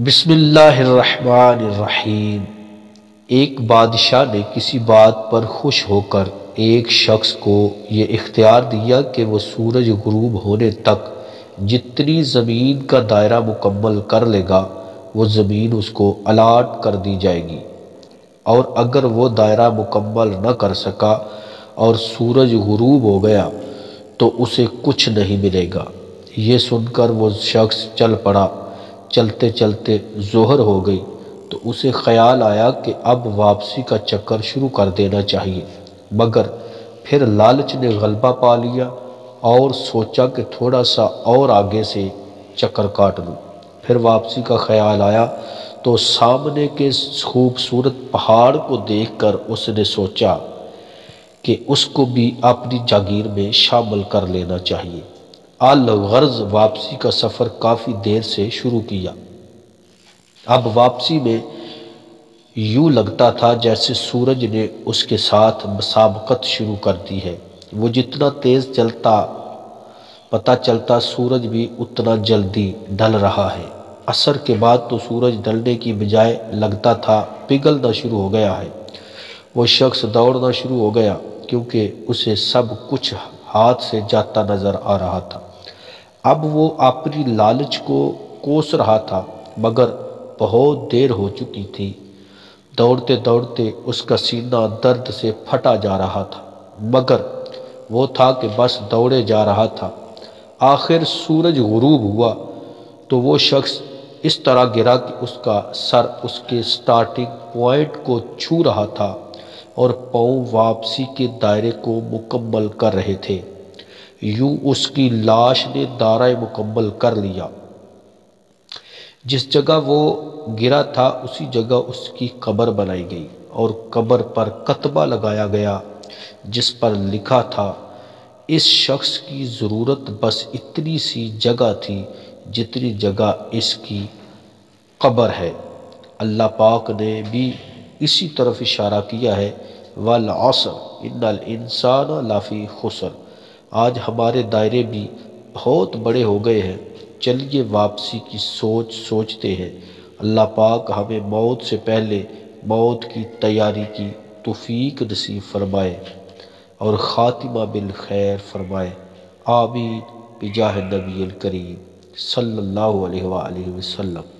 بسم اللہ الرحمن الرحیم۔ ایک بادشاہ نے کسی بات پر خوش ہو کر ایک شخص کو یہ اختیار دیا کہ وہ سورج غروب ہونے تک جتنی زمین کا دائرہ مکمل کر لے گا وہ زمین اس کو الاٹ کر دی جائے گی، اور اگر وہ دائرہ مکمل نہ کر سکا اور سورج غروب ہو گیا تو اسے کچھ نہیں ملے گا۔ یہ سن کر وہ شخص چل پڑا۔ چلتے چلتے ظہر ہو گئی تو اسے خیال آیا کہ اب واپسی کا چکر شروع کر دینا چاہیے، مگر پھر لالچ نے غلبہ پا لیا اور سوچا کہ تھوڑا سا اور آگے سے چکر کاٹ لوں۔ پھر واپسی کا خیال آیا تو سامنے کے خوبصورت پہاڑ کو دیکھ کر اس نے سوچا کہ اس کو بھی اپنی جاگیر میں شامل کر لینا چاہیے۔ الغرض واپسی کا سفر کافی دیر سے شروع کیا۔ اب واپسی میں یوں لگتا تھا جیسے سورج نے اس کے ساتھ مسابقت شروع کر دی ہے۔ وہ جتنا تیز چلتا پتہ چلتا سورج بھی اتنا جلدی ڈھل رہا ہے۔ عصر کے بعد تو سورج ڈھلنے کی بجائے لگتا تھا پگھلنا شروع ہو گیا ہے۔ وہ شخص دوڑنا شروع ہو گیا کیونکہ اسے سب کچھ ہاتھ سے جاتا نظر آ رہا تھا۔ اب وہ اپنی لالچ کو کوس رہا تھا، مگر بہت دیر ہو چکی تھی۔ دوڑتے دوڑتے اس کا سینہ درد سے پھٹا جا رہا تھا، مگر وہ تھا کہ بس دوڑے جا رہا تھا۔ آخر سورج غروب ہوا تو وہ شخص اس طرح گرا کہ اس کا سر اس کے سٹارٹنگ پوائنٹ کو چھو رہا تھا اور پاؤں واپسی کے دائرے کو مکمل کر رہے تھے۔ یوں اس کی لاش نے دائرہ مکمل کر لیا۔ جس جگہ وہ گرا تھا اسی جگہ اس کی قبر بنائی گئی اور قبر پر کتبہ لگایا گیا جس پر لکھا تھا، اس شخص کی ضرورت بس اتنی سی جگہ تھی جتنی جگہ اس کی قبر ہے۔ اللہ پاک نے بھی اسی طرف اشارہ کیا ہے، والعصر ان الانسان لفی خسر۔ آج ہمارے دائرے بھی بہت بڑے ہو گئے ہیں، چلیے واپسی کی سوچتے ہیں۔ اللہ پاک ہمیں موت سے پہلے موت کی تیاری کی توفیق نصیب فرمائے اور خاتمہ بالخیر فرمائے، آمین بجاہ نبی الکریم صلی اللہ علیہ وآلہ وسلم۔